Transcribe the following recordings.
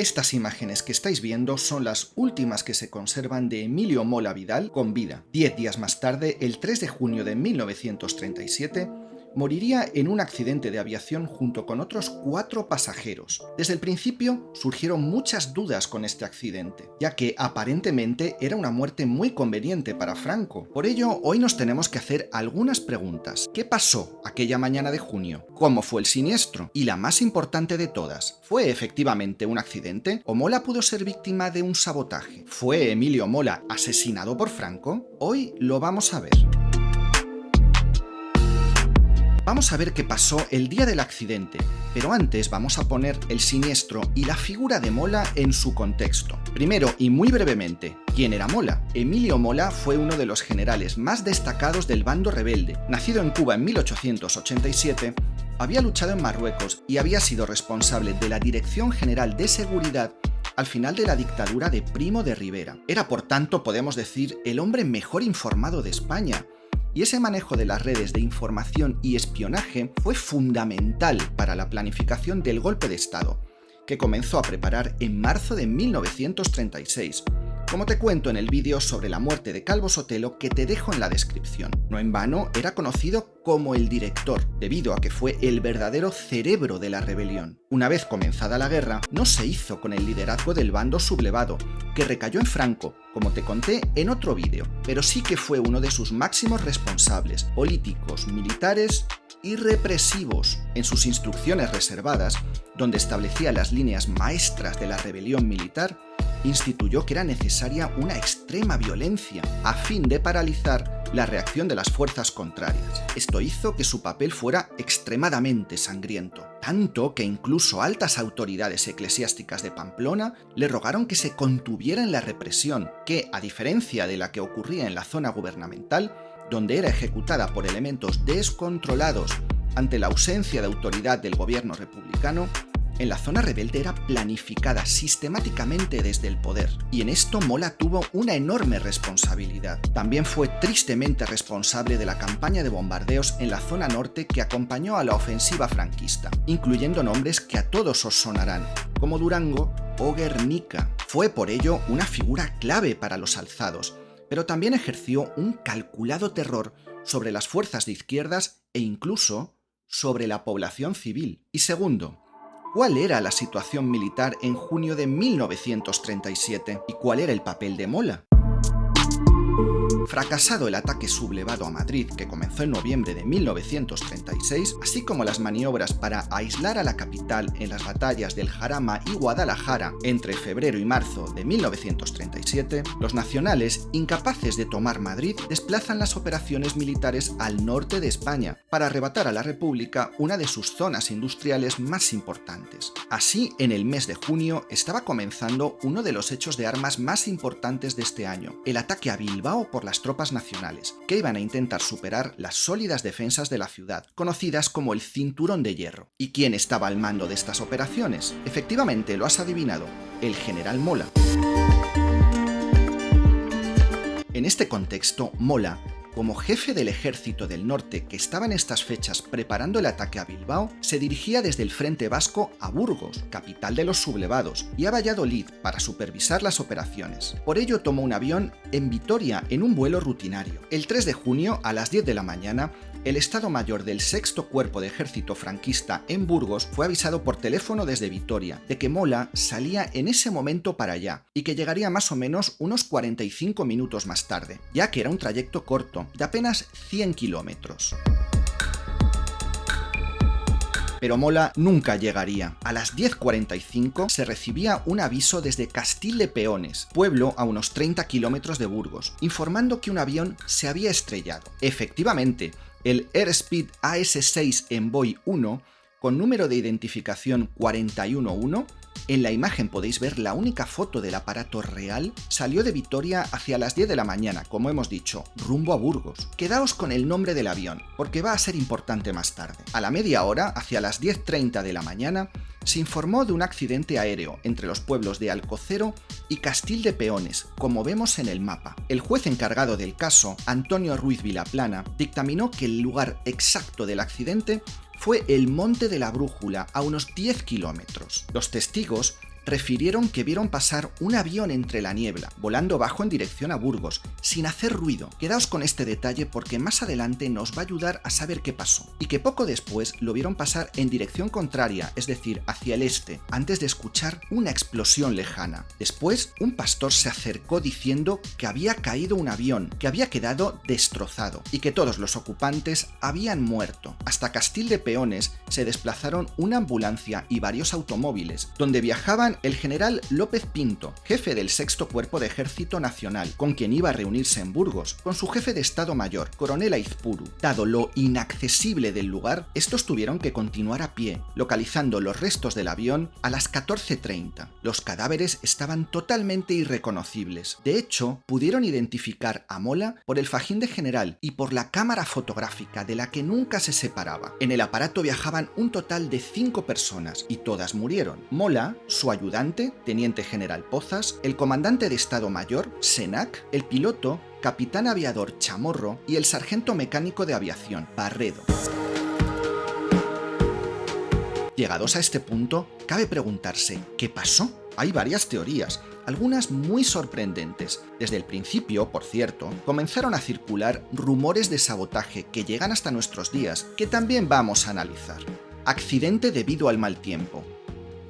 Estas imágenes que estáis viendo son las últimas que se conservan de Emilio Mola Vidal con vida. 10 días más tarde, el 3 de junio de 1937, moriría en un accidente de aviación junto con otros 4 pasajeros. Desde el principio surgieron muchas dudas con este accidente, ya que aparentemente era una muerte muy conveniente para Franco. Por ello, hoy nos tenemos que hacer algunas preguntas. ¿Qué pasó aquella mañana de junio? ¿Cómo fue el siniestro? Y la más importante de todas, ¿fue efectivamente un accidente? ¿O Mola pudo ser víctima de un sabotaje? ¿Fue Emilio Mola asesinado por Franco? Hoy lo vamos a ver. Vamos a ver qué pasó el día del accidente, pero antes vamos a poner el siniestro y la figura de Mola en su contexto. Primero y muy brevemente, ¿quién era Mola? Emilio Mola fue uno de los generales más destacados del bando rebelde. Nacido en Cuba en 1887, había luchado en Marruecos y había sido responsable de la Dirección General de Seguridad al final de la dictadura de Primo de Rivera. Era, por tanto, podemos decir, el hombre mejor informado de España. Y ese manejo de las redes de información y espionaje fue fundamental para la planificación del golpe de Estado, que comenzó a preparar en marzo de 1936, como te cuento en el vídeo sobre la muerte de Calvo Sotelo que te dejo en la descripción. No en vano era conocido como el director, debido a que fue el verdadero cerebro de la rebelión. Una vez comenzada la guerra, no se hizo con el liderazgo del bando sublevado, que recayó en Franco, como te conté en otro vídeo, pero sí que fue uno de sus máximos responsables, políticos, militares y represivos. En sus instrucciones reservadas, donde establecía las líneas maestras de la rebelión militar, instituyó que era necesaria una extrema violencia a fin de paralizar la reacción de las fuerzas contrarias. Esto hizo que su papel fuera extremadamente sangriento, tanto que incluso altas autoridades eclesiásticas de Pamplona le rogaron que se contuviera en la represión, que, a diferencia de la que ocurría en la zona gubernamental, donde era ejecutada por elementos descontrolados ante la ausencia de autoridad del gobierno republicano, en la zona rebelde era planificada sistemáticamente desde el poder, y en esto Mola tuvo una enorme responsabilidad. También fue tristemente responsable de la campaña de bombardeos en la zona norte que acompañó a la ofensiva franquista, incluyendo nombres que a todos os sonarán, como Durango o Guernica. Fue por ello una figura clave para los alzados, pero también ejerció un calculado terror sobre las fuerzas de izquierdas e incluso sobre la población civil. Y segundo, ¿cuál era la situación militar en junio de 1937? ¿Y cuál era el papel de Mola? Fracasado el ataque sublevado a Madrid, que comenzó en noviembre de 1936, así como las maniobras para aislar a la capital en las batallas del Jarama y Guadalajara entre febrero y marzo de 1937, los nacionales, incapaces de tomar Madrid, desplazan las operaciones militares al norte de España para arrebatar a la República una de sus zonas industriales más importantes. Así, en el mes de junio estaba comenzando uno de los hechos de armas más importantes de este año, el ataque a Bilbao por las tropas nacionales, que iban a intentar superar las sólidas defensas de la ciudad, conocidas como el Cinturón de Hierro. ¿Y quién estaba al mando de estas operaciones? Efectivamente, lo has adivinado, el general Mola. En este contexto, Mola, como jefe del ejército del norte que estaba en estas fechas preparando el ataque a Bilbao, se dirigía desde el frente vasco a Burgos, capital de los sublevados, y a Valladolid para supervisar las operaciones. Por ello tomó un avión en Vitoria en un vuelo rutinario. El 3 de junio, a las 10 de la mañana, el Estado Mayor del 6º Cuerpo de Ejército franquista en Burgos fue avisado por teléfono desde Vitoria de que Mola salía en ese momento para allá y que llegaría más o menos unos 45 minutos más tarde, ya que era un trayecto corto, de apenas 100 kilómetros. Pero Mola nunca llegaría. A las 10:45 se recibía un aviso desde Castil de Peones, pueblo a unos 30 kilómetros de Burgos, informando que un avión se había estrellado. Efectivamente, el Airspeed AS6 Envoy 1, con número de identificación 411, en la imagen podéis ver la única foto del aparato real, salió de Vitoria hacia las 10 de la mañana, como hemos dicho, rumbo a Burgos. Quedaos con el nombre del avión, porque va a ser importante más tarde. A la media hora, hacia las 10:30 de la mañana, se informó de un accidente aéreo entre los pueblos de Alcocero y Castil de Peones, como vemos en el mapa. El juez encargado del caso, Antonio Ruiz Vilaplana, dictaminó que el lugar exacto del accidente fue el Monte de la Brújula, a unos 10 kilómetros. Los testigos refirieron que vieron pasar un avión entre la niebla, volando bajo en dirección a Burgos, sin hacer ruido. Quedaos con este detalle porque más adelante nos va a ayudar a saber qué pasó. Y que poco después lo vieron pasar en dirección contraria, es decir, hacia el este, antes de escuchar una explosión lejana. Después, un pastor se acercó diciendo que había caído un avión, que había quedado destrozado y que todos los ocupantes habían muerto. Hasta Castil de Peones se desplazaron una ambulancia y varios automóviles, donde viajaban el general López Pinto, jefe del Sexto Cuerpo de Ejército Nacional, con quien iba a reunirse en Burgos, con su jefe de Estado Mayor, coronel Aizpuru. Dado lo inaccesible del lugar, estos tuvieron que continuar a pie, localizando los restos del avión a las 14:30. Los cadáveres estaban totalmente irreconocibles. De hecho, pudieron identificar a Mola por el fajín de general y por la cámara fotográfica de la que nunca se separaba. En el aparato viajaban un total de 5 personas y todas murieron. Mola, su ayudante, teniente general Pozas, el comandante de Estado Mayor, Senac, el piloto, capitán aviador Chamorro y el sargento mecánico de aviación, Barredo. Llegados a este punto, cabe preguntarse, ¿qué pasó? Hay varias teorías, algunas muy sorprendentes. Desde el principio, por cierto, comenzaron a circular rumores de sabotaje que llegan hasta nuestros días, que también vamos a analizar. Accidente debido al mal tiempo.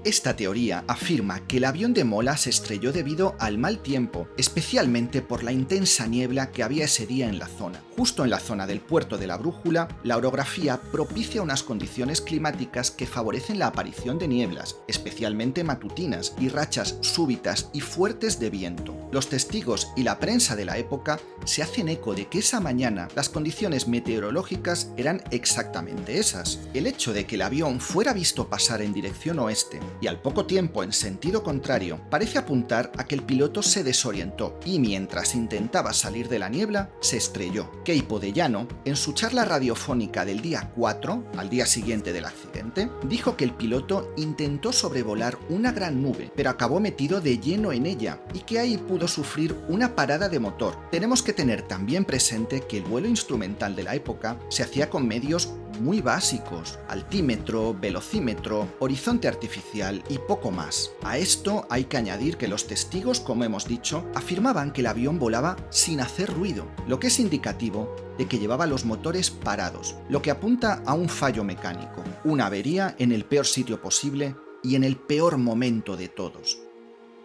Esta teoría afirma que el avión de Mola se estrelló debido al mal tiempo, especialmente por la intensa niebla que había ese día en la zona. Justo en la zona del puerto de la Brújula, la orografía propicia unas condiciones climáticas que favorecen la aparición de nieblas, especialmente matutinas, y rachas súbitas y fuertes de viento. Los testigos y la prensa de la época se hacen eco de que esa mañana las condiciones meteorológicas eran exactamente esas. El hecho de que el avión fuera visto pasar en dirección oeste y al poco tiempo en sentido contrario parece apuntar a que el piloto se desorientó y mientras intentaba salir de la niebla se estrelló. Queipo de Llano, en su charla radiofónica del día 4, al día siguiente del accidente, dijo que el piloto intentó sobrevolar una gran nube, pero acabó metido de lleno en ella y que ahí pudo sufrir una parada de motor. Tenemos que tener también presente que el vuelo instrumental de la época se hacía con medios muy básicos: altímetro, velocímetro, horizonte artificial y poco más. A esto hay que añadir que los testigos, como hemos dicho, afirmaban que el avión volaba sin hacer ruido, lo que es indicativo de que llevaba los motores parados, lo que apunta a un fallo mecánico, una avería en el peor sitio posible y en el peor momento de todos.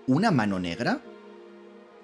¿Una mano negra?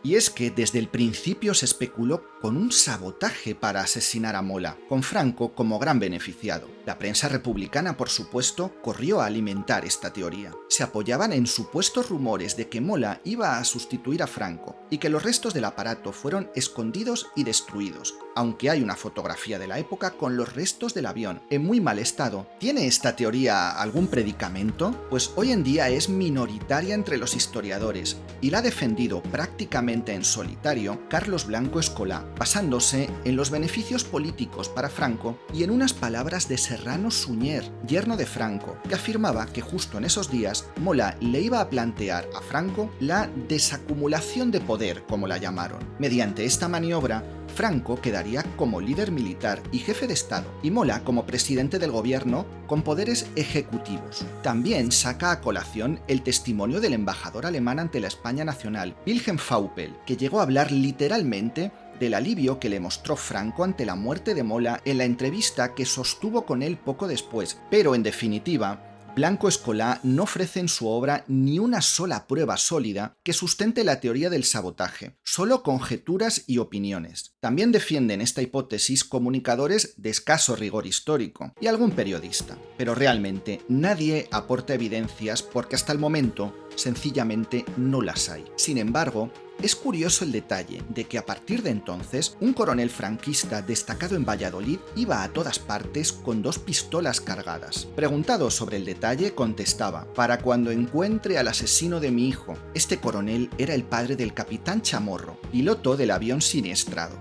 Y es que desde el principio se especuló con un sabotaje para asesinar a Mola, con Franco como gran beneficiado. La prensa republicana, por supuesto, corrió a alimentar esta teoría. Se apoyaban en supuestos rumores de que Mola iba a sustituir a Franco y que los restos del aparato fueron escondidos y destruidos, aunque hay una fotografía de la época con los restos del avión en muy mal estado. ¿Tiene esta teoría algún predicamento? Pues hoy en día es minoritaria entre los historiadores y la ha defendido prácticamente en solitario Carlos Blanco Escolá, basándose en los beneficios políticos para Franco y en unas palabras de Serrano Suñer, yerno de Franco, que afirmaba que justo en esos días Mola le iba a plantear a Franco la desacumulación de poder, como la llamaron. Mediante esta maniobra, Franco quedaría como líder militar y jefe de Estado, y Mola como presidente del gobierno con poderes ejecutivos. También saca a colación el testimonio del embajador alemán ante la España nacional, Wilhelm Vaupel, que llegó a hablar literalmente del alivio que le mostró Franco ante la muerte de Mola en la entrevista que sostuvo con él poco después. Pero en definitiva, Blanco Escolá no ofrece en su obra ni una sola prueba sólida que sustente la teoría del sabotaje, solo conjeturas y opiniones. También defienden esta hipótesis comunicadores de escaso rigor histórico y algún periodista, pero realmente nadie aporta evidencias porque hasta el momento sencillamente no las hay. Sin embargo, es curioso el detalle de que a partir de entonces un coronel franquista destacado en Valladolid iba a todas partes con 2 pistolas cargadas. Preguntado sobre el detalle, contestaba: para cuando encuentre al asesino de mi hijo. Este coronel era el padre del capitán Chamorro, piloto del avión siniestrado.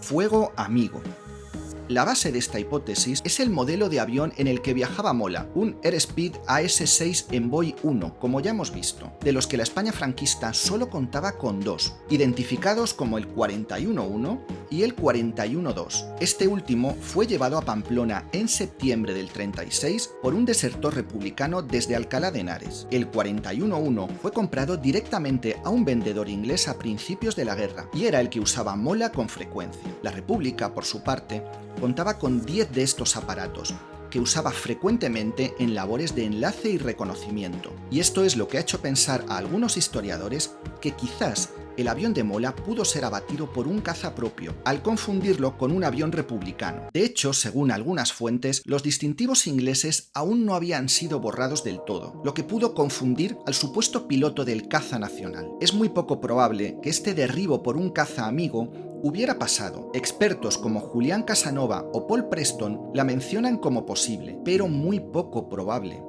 Fuego amigo. La base de esta hipótesis es el modelo de avión en el que viajaba Mola, un Airspeed AS-6 Envoy 1, como ya hemos visto, de los que la España franquista solo contaba con 2, identificados como el 41-1 y el 41-2. Este último fue llevado a Pamplona en septiembre del 36 por un desertor republicano desde Alcalá de Henares. El 41-1 fue comprado directamente a un vendedor inglés a principios de la guerra y era el que usaba Mola con frecuencia. La República, por su parte, contaba con 10 de estos aparatos, que usaba frecuentemente en labores de enlace y reconocimiento. Y esto es lo que ha hecho pensar a algunos historiadores que quizás el avión de Mola pudo ser abatido por un caza propio, al confundirlo con un avión republicano. De hecho, según algunas fuentes, los distintivos ingleses aún no habían sido borrados del todo, lo que pudo confundir al supuesto piloto del caza nacional. Es muy poco probable que este derribo por un caza amigo hubiera pasado. Expertos como Julián Casanova o Paul Preston la mencionan como posible, pero muy poco probable.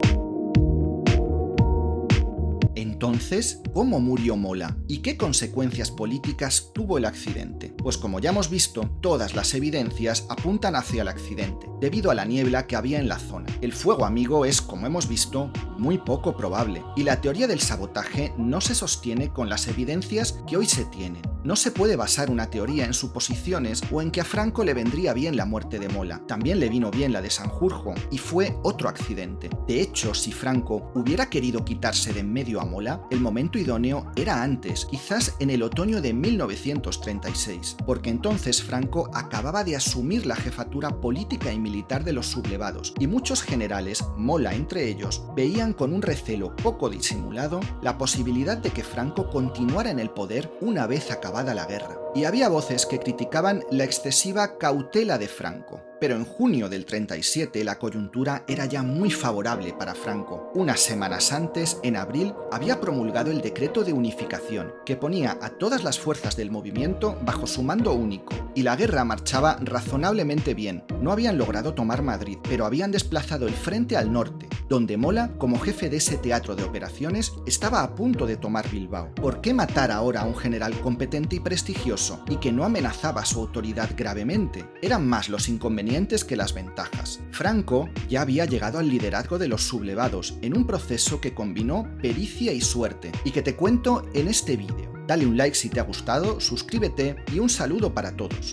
Entonces, ¿cómo murió Mola? ¿Y qué consecuencias políticas tuvo el accidente? Pues como ya hemos visto, todas las evidencias apuntan hacia el accidente, debido a la niebla que había en la zona. El fuego amigo es, como hemos visto, muy poco probable, y la teoría del sabotaje no se sostiene con las evidencias que hoy se tienen. No se puede basar una teoría en suposiciones o en que a Franco le vendría bien la muerte de Mola. También le vino bien la de Sanjurjo, y fue otro accidente. De hecho, si Franco hubiera querido quitarse de en medio a Mola, el momento idóneo era antes, quizás en el otoño de 1936, porque entonces Franco acababa de asumir la jefatura política y militar de los sublevados, y muchos generales, Mola entre ellos, veían con un recelo poco disimulado la posibilidad de que Franco continuara en el poder una vez acabada la guerra. Y había voces que criticaban la excesiva cautela de Franco. Pero en junio del 37 la coyuntura era ya muy favorable para Franco. Unas semanas antes, en abril, había promulgado el decreto de unificación, que ponía a todas las fuerzas del movimiento bajo su mando único, y la guerra marchaba razonablemente bien. No habían logrado tomar Madrid, pero habían desplazado el frente al norte, donde Mola, como jefe de ese teatro de operaciones, estaba a punto de tomar Bilbao. ¿Por qué matar ahora a un general competente y prestigioso, y que no amenazaba su autoridad gravemente? Eran más los inconvenientes que las ventajas. Franco ya había llegado al liderazgo de los sublevados en un proceso que combinó pericia y suerte, y que te cuento en este vídeo. Dale un like si te ha gustado, suscríbete y un saludo para todos.